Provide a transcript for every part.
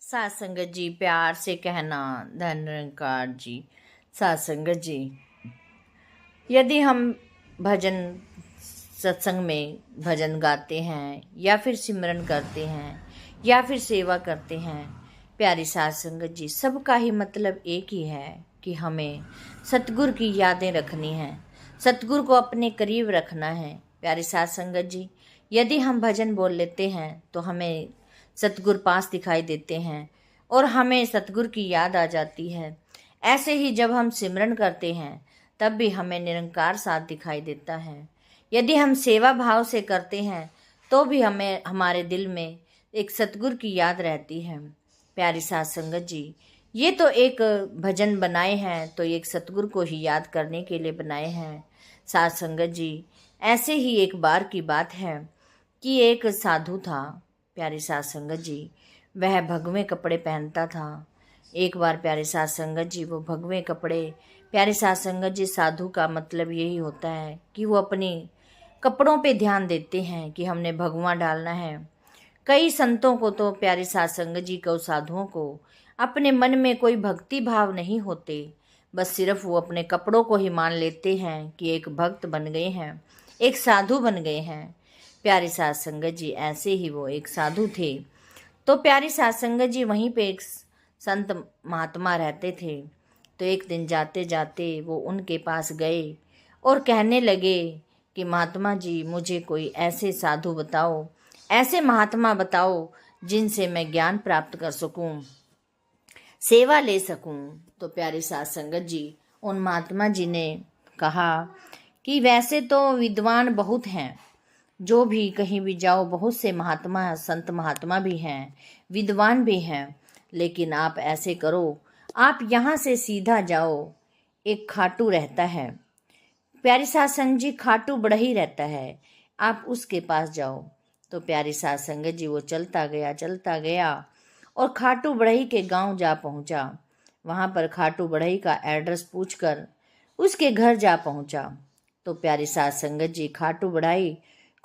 साथ संगत जी, प्यार से कहना धन निरंकार जी। साथ संगत जी, यदि हम भजन सत्संग में भजन गाते हैं या फिर सिमरन करते हैं या फिर सेवा करते हैं, प्यारी साथ संगत जी, सबका ही मतलब एक ही है कि हमें सतगुरु की यादें रखनी है, सतगुरु को अपने करीब रखना है। प्यारी साथ संगत जी, यदि हम भजन बोल लेते हैं तो हमें सतगुरु पास दिखाई देते हैं और हमें सतगुरु की याद आ जाती है। ऐसे ही जब हम सिमरन करते हैं तब भी हमें निरंकार साथ दिखाई देता है। यदि हम सेवा भाव से करते हैं तो भी हमें हमारे दिल में एक सतगुरु की याद रहती है। प्यारी साथ संगत जी, ये तो एक भजन बनाए हैं तो एक सतगुरु को ही याद करने के लिए बनाए हैं। साथ संगत जी, ऐसे ही एक बार की बात है कि एक साधु था। प्यारी साथ संगत जी, वह भगवे कपड़े पहनता था। एक बार प्यारे साथ संगत जी, वो भगवे कपड़े, प्यारे साथ संगत जी, साधु का मतलब यही होता है कि वो अपनी कपड़ों पे ध्यान देते हैं कि हमने भगवा डालना है। कई संतों को तो प्यारे साथ संगत जी को, साधुओं को अपने मन में कोई भक्ति भाव नहीं होते, बस सिर्फ वो अपने कपड़ों को ही मान लेते हैं कि एक भक्त बन गए हैं, एक साधु बन गए हैं। प्यारे साथ संगत जी, ऐसे ही वो एक साधु थे। तो प्यारी साथ संगत जी, वहीं पे एक संत महात्मा रहते थे। तो एक दिन जाते जाते वो उनके पास गए और कहने लगे कि महात्मा जी, मुझे कोई ऐसे साधु बताओ, ऐसे महात्मा बताओ जिनसे मैं ज्ञान प्राप्त कर सकूं, सेवा ले सकूं। तो प्यारे साथ संगत जी, उन महात्मा जी ने कहा कि वैसे तो विद्वान बहुत हैं, जो भी कहीं भी जाओ बहुत से महात्मा, संत महात्मा भी हैं, विद्वान भी हैं, लेकिन आप ऐसे करो, आप यहाँ से सीधा जाओ, एक खाटू रहता है। प्यारी साथ संगत जी, खाटू बढ़ई रहता है, आप उसके पास जाओ। तो प्यारी साथ संगत जी, वो चलता गया और खाटू बढ़ई के गांव जा पहुंचा। वहां पर खाटू बढ़ई का एड्रेस पूछकर उसके घर जा पहुंचा। तो प्यारी साथ संगत जी, खाटू बढ़ई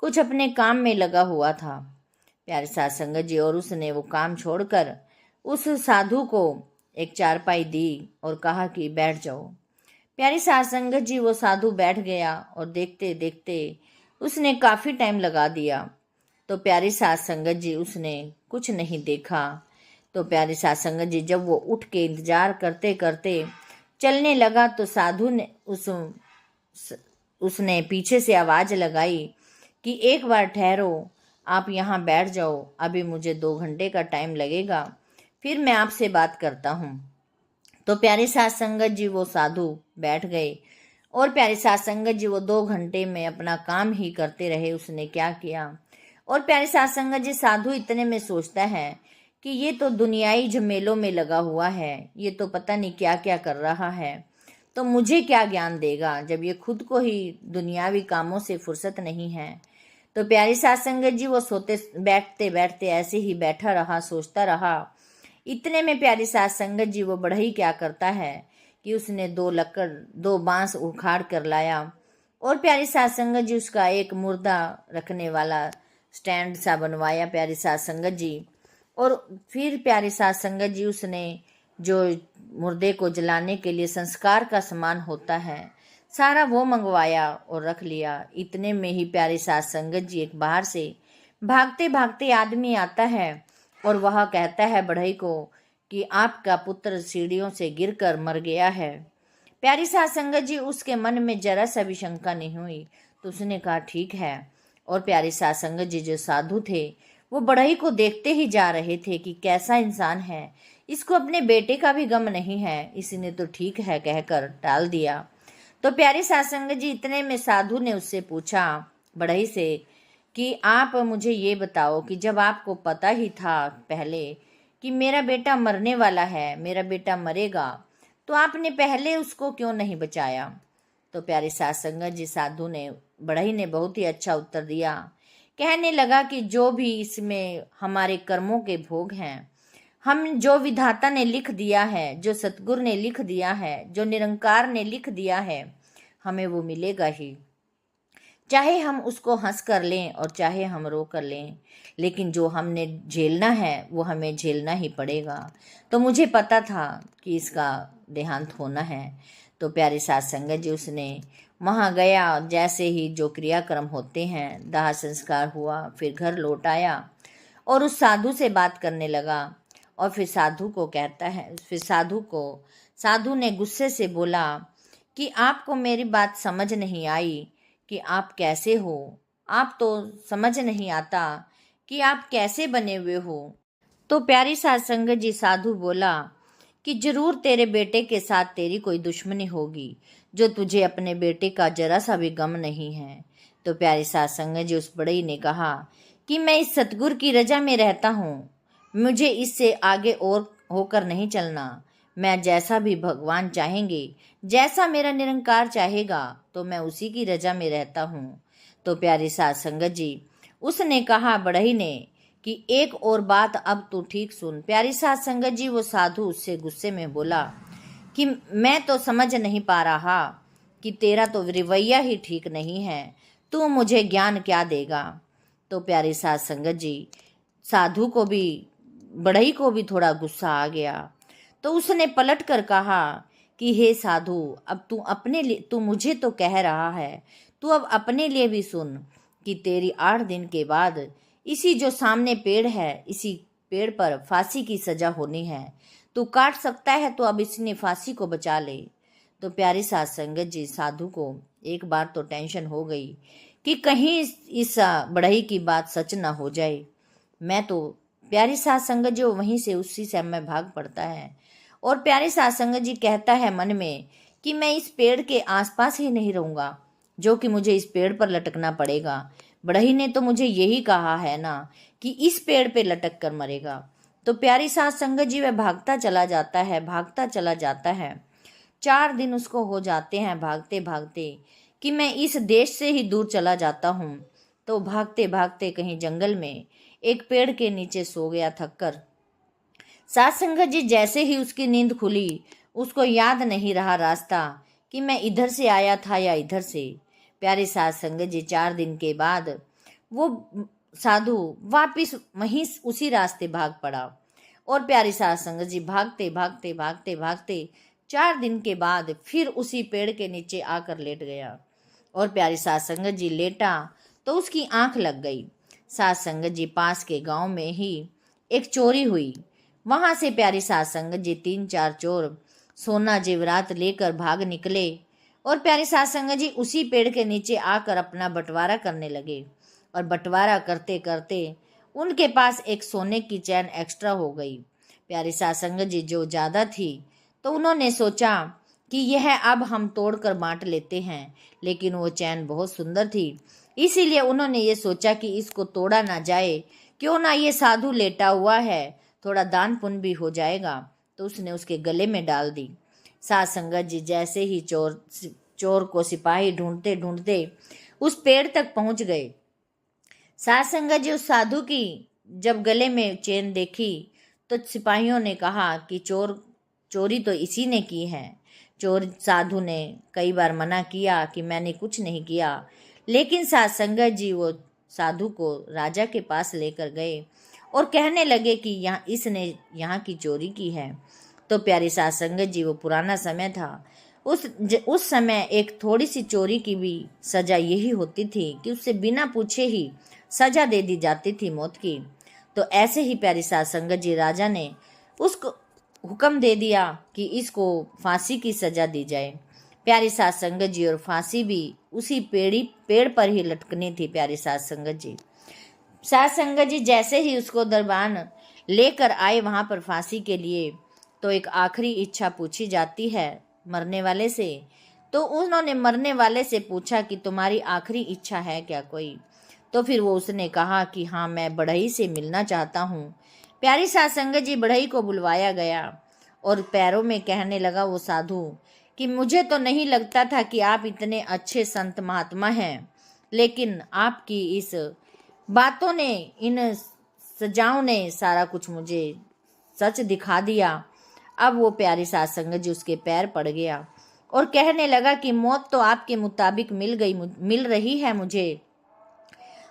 कुछ अपने काम में लगा हुआ था, प्यारे साथ संगत जी, और उसने वो काम छोड़कर उस साधु को एक चारपाई दी और कहा कि बैठ जाओ। प्यारी साथ संगत जी, वो साधु बैठ गया और देखते देखते उसने काफी टाइम लगा दिया। तो प्यारी साथ संगत जी, उसने कुछ नहीं देखा। तो प्यारी साथ संगत जी, जब वो उठ के इंतजार करते करते चलने लगा तो साधु ने उसने पीछे से आवाज लगाई कि एक बार ठहरो, आप यहाँ बैठ जाओ, अभी मुझे 2 घंटे का टाइम लगेगा, फिर मैं आपसे बात करता हूँ। तो प्यारे साथ संगत जी, वो साधु बैठ गए और प्यारे साथ संगत जी, वो 2 घंटे में अपना काम ही करते रहे। उसने क्या किया, और प्यारे साथ संगत जी, साधु इतने में सोचता है कि ये तो दुनियाई झमेलों में लगा हुआ है, ये तो पता नहीं क्या क्या कर रहा है, तो मुझे क्या ज्ञान देगा जब ये खुद को ही दुनियावी कामों से फुर्सत नहीं है। तो प्यारी साथ संगत जी, वो सोते बैठते बैठते ऐसे ही बैठा रहा, सोचता रहा। इतने में प्यारी साथ संगत जी, वो बढ़ई क्या करता है कि उसने 2 बांस उखाड़ कर लाया और प्यारी साथ संगत जी, उसका एक मुर्दा रखने वाला स्टैंड सा बनवाया प्यारी साथ संगत जी। और फिर प्यारी साथ संगत जी, उसने जो मुर्दे को जलाने के लिए संस्कार का सामान होता है, सारा वो मंगवाया और रख लिया। इतने में ही प्यारी साथ संगत जी, एक बाहर से भागते भागते आदमी आता है और वह कहता है बढ़ई को कि आपका पुत्र सीढ़ियों से गिरकर मर गया है। प्यारी साथ संगत जी, उसके मन में जरा सा भी शंका नहीं हुई, तो उसने कहा ठीक है। और प्यारी साथ संगत जी, जो साधु थे, वो बढ़ई को देखते ही जा रहे थे कि कैसा इंसान है, इसको अपने बेटे का भी गम नहीं है, इसने तो ठीक है कहकर टाल दिया। तो प्यारी साथ संगत जी, इतने में साधु ने उससे पूछा बढ़ई से कि आप मुझे ये बताओ कि जब आपको पता ही था पहले कि मेरा बेटा मरने वाला है, मेरा बेटा मरेगा, तो आपने पहले उसको क्यों नहीं बचाया। तो प्यारी साथ संगत जी, साधु ने, बढ़ई ने बहुत ही अच्छा उत्तर दिया। कहने लगा कि जो भी इसमें हमारे कर्मों के भोग हैं, हम जो विधाता ने लिख दिया है, जो सतगुरु ने लिख दिया है, जो निरंकार ने लिख दिया है, हमें वो मिलेगा ही। चाहे हम उसको हंस कर लें और चाहे हम रो कर लें, लेकिन जो हमने झेलना है वो हमें झेलना ही पड़ेगा। तो मुझे पता था कि इसका देहांत होना है। तो प्यारी साथ संगत जी, उसने वहाँ गया, जैसे ही जो क्रियाक्रम होते हैं, दाह संस्कार हुआ, फिर घर लौट आया और उस साधु से बात करने लगा। और फिर साधु को कहता है, फिर साधु ने गुस्से से बोला कि आपको मेरी बात समझ नहीं आई कि आप कैसे हो। आप तो समझ नहीं आता कि आप कैसे बने हुए हो। तो प्यारी साथ संगत जी, साधु बोला कि जरूर तेरे बेटे के साथ तेरी कोई दुश्मनी होगी, जो तुझे अपने बेटे का जरा सा भी गम नहीं है। तो प्यारी साथ संगत जी, उस बड़ई ने कहा कि मैं इस सतगुरु की रजा में रहता हूँ, मुझे इससे आगे और होकर नहीं चलना। मैं जैसा भी भगवान चाहेंगे, जैसा मेरा निरंकार चाहेगा, तो मैं उसी की रजा में रहता हूँ। तो प्यारी साथ संगत जी, उसने कहा बढ़ई ने कि एक और बात अब तू ठीक सुन। प्यारी साथ संगत जी, वो साधु उससे गुस्से में बोला कि मैं तो समझ नहीं पा रहा कि तेरा तो रवैया ही ठीक नहीं है, तू मुझे ज्ञान क्या देगा। तो प्यारी साथ संगत जी, साधु को भी, बढ़ई को भी थोड़ा गुस्सा आ गया। तो उसने पलट कर कहा कि हे साधु, अब तू अपने लिए, तू मुझे तो कह रहा है, तू अब अपने लिए भी सुन कि तेरी 8 दिन के बाद इसी जो सामने पेड़ है, इसी पेड़ पर फांसी की सजा होनी है। तू काट सकता है तो अब इसने फांसी को बचा ले। तो प्यारी साथ संगत जी, साधु को एक बार तो टेंशन हो गई कि कहीं इस बढ़ई की बात सच ना हो जाए। मैं तो, प्यारी साथ संगत जी, वहीं से उसी समय भाग पड़ता है। और प्यारी साथ संगत जी कहता है मन में कि मैं इस पेड़ के आसपास ही नहीं रहूंगा, जो कि मुझे इस पेड़ पर लटकना पड़ेगा। बढ़ई ने तो मुझे यही कहा है ना कि इस पेड़ पे लटक कर मरेगा। तो प्यारी साथ संगत जी, वह भागता चला जाता है, भागता चला जाता है। 4 दिन उसको हो जाते हैं भागते भागते कि मैं इस देश से ही दूर चला जाता हूँ। तो भागते भागते कहीं जंगल में एक पेड़ के नीचे सो गया थककर। साथ संगत जी, जैसे ही उसकी नींद खुली, उसको याद नहीं रहा रास्ता कि मैं इधर से आया था या इधर से। प्यारे साथ संगत जी, 4 दिन के बाद वो साधु वापिस वहीं उसी रास्ते भाग पड़ा। और प्यारी साथ संगत जी, भागते भागते भागते भागते 4 दिन के बाद फिर उसी पेड़ के नीचे आकर लेट गया। और प्यारी साथ संगत जी लेटा तो उसकी आंख लग गई। साथ संगत जी, पास के गांव में ही एक चोरी हुई। वहां से प्यारी साथ संगत जी, 3-4 चोर सोना जेवरात लेकर भाग निकले। और प्यारी साथ संगत जी, उसी पेड़ के नीचे आकर अपना बंटवारा करने लगे। और बंटवारा करते करते उनके पास एक सोने की चैन एक्स्ट्रा हो गई। प्यारी साथ संगत जी, जो ज्यादा थी, तो उन्होंने सोचा कि यह अब हम तोड़कर बांट लेते हैं। लेकिन वो चैन बहुत सुंदर थी, इसीलिए उन्होंने ये सोचा कि इसको तोड़ा ना जाए, क्यों ना ये साधु लेटा हुआ है, थोड़ा दान पुण्य भी हो जाएगा। तो उसने उसके गले में डाल दी। साथ संगत जी, जैसे ही चोर को सिपाही ढूंढते ढूंढते उस पेड़ तक पहुंच गए। साथ संगत जी, उस साधु की जब गले में चेन देखी तो सिपाहियों ने कहा कि चोरी तो इसी ने की है। चोर साधु ने कई बार मना किया कि मैंने कुछ नहीं किया, लेकिन साथ संगत जी वो साधु को राजा के पास लेकर गए और कहने लगे कि इसने यहाँ की चोरी की है। तो प्यारी साथ संगत जी, वो पुराना समय था, उस समय एक थोड़ी सी चोरी की भी सजा यही होती थी कि उससे बिना पूछे ही सजा दे दी जाती थी, मौत की। तो ऐसे ही प्यारी साथ संगत जी, राजा ने उसको हुक्म दे दिया कि इसको फांसी की सजा दी जाए। प्यारी साथ संगत जी, और फांसी भी उसी पेड़ पर ही लटकनी थी। प्यारी साथ संगत जी, साथ संगत जी जैसे ही उसको दरबान लेकर आए वहां पर फांसी के लिए, तो एक आखिरी इच्छा पूछी जाती है मरने वाले से। तो उन्होंने मरने वाले से पूछा कि तुम्हारी आखिरी इच्छा है क्या कोई। तो फिर वो उसने कहा कि हाँ, मैं बढ़ई से मिलना चाहता हूँ। प्यारी साथ संगत जी, बढ़ई को बुलवाया गया और पैरों में कहने लगा वो साधु कि मुझे तो नहीं लगता था कि आप इतने अच्छे संत महात्मा हैं, लेकिन आपकी इस बातों ने, इन सजाओं ने सारा कुछ मुझे सच दिखा दिया। अब वो प्यारी साथ संगत जी, उसके पैर पड़ गया और कहने लगा कि मौत तो आपके मुताबिक मिल रही है मुझे।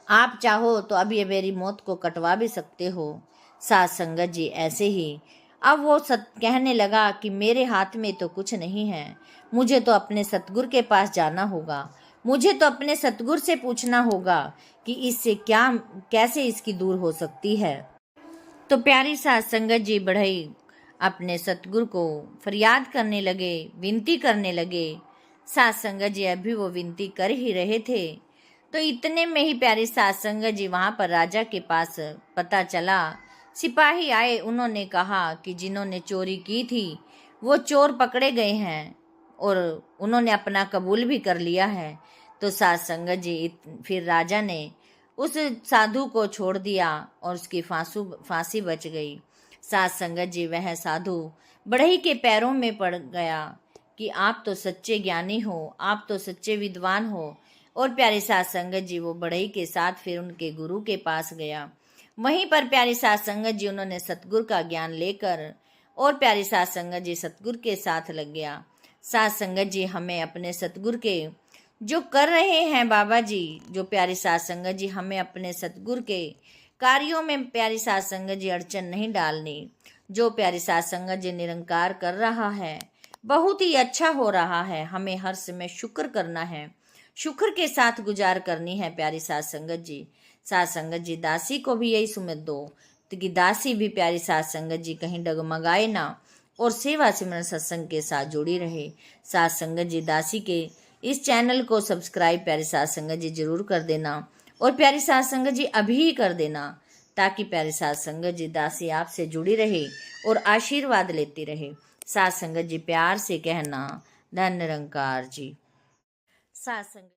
आप चाहो तो अब ये मेरी मौत को कटवा भी सकते हो। सात संगत जी ऐसे ही अब वो कहने लगा कि मेरे हाथ में तो कुछ नहीं है, मुझे तो अपने सतगुरु के पास जाना होगा, मुझे तो अपने सतगुरु से पूछना होगा कि इससे क्या कैसे इसकी दूर हो सकती है। तो प्यारी सात संगत जी बढ़ई अपने सतगुरु को फरियाद करने लगे, विनती करने लगे। सात संगत जी अभी वो विनती कर ही रहे थे, तो इतने में ही प्यारी सात संगत जी वहां पर राजा के पास पता चला, सिपाही आए, उन्होंने कहा कि जिन्होंने चोरी की थी वो चोर पकड़े गए हैं और उन्होंने अपना कबूल भी कर लिया है। तो सात संगत जी फिर राजा ने उस साधु को छोड़ दिया और उसकी फांसी बच गई। सात संगत जी वह साधु बढ़ई के पैरों में पड़ गया कि आप तो सच्चे ज्ञानी हो, आप तो सच्चे विद्वान हो। और प्यारी सात संगत जी वो बढ़ई के साथ फिर उनके गुरु के पास गया। वहीं पर प्यारी सात संगत जी उन्होंने सतगुरु का ज्ञान लेकर और प्यारी सात संगत जी सतगुरु के साथ लग गया। सात संगत जी हमें अपने सतगुरु के जो कर रहे हैं बाबा जी, जो प्यारी सात संगत जी हमें अपने सतगुरु के कार्यों में प्यारी सात संगत जी अड़चन नहीं डालनी। जो प्यारी सात संगत जी निरंकार कर रहा है बहुत ही अच्छा हो रहा है, हमें हर समय शुक्र करना है, शुक्र के साथ गुजार करनी है प्यारी सात संगत जी। सात संगत जी दासी को भी यही सुमित दो तो कि दासी भी प्यारी सात संगत जी कहीं डगमगाए ना और सेवा सिमरन सत्संग के साथ जुड़ी रहे। सात संगत जी दासी के इस चैनल को सब्सक्राइब प्यारी सात संगत जी जरूर कर देना और प्यारी सात संगत जी अभी ही कर देना, ताकि प्यारी सात संगत जी दासी आपसे जुड़ी रहे और आशीर्वाद लेती रहे। सात संगत जी प्यार से कहना, धन निरंकार जी। सात संगत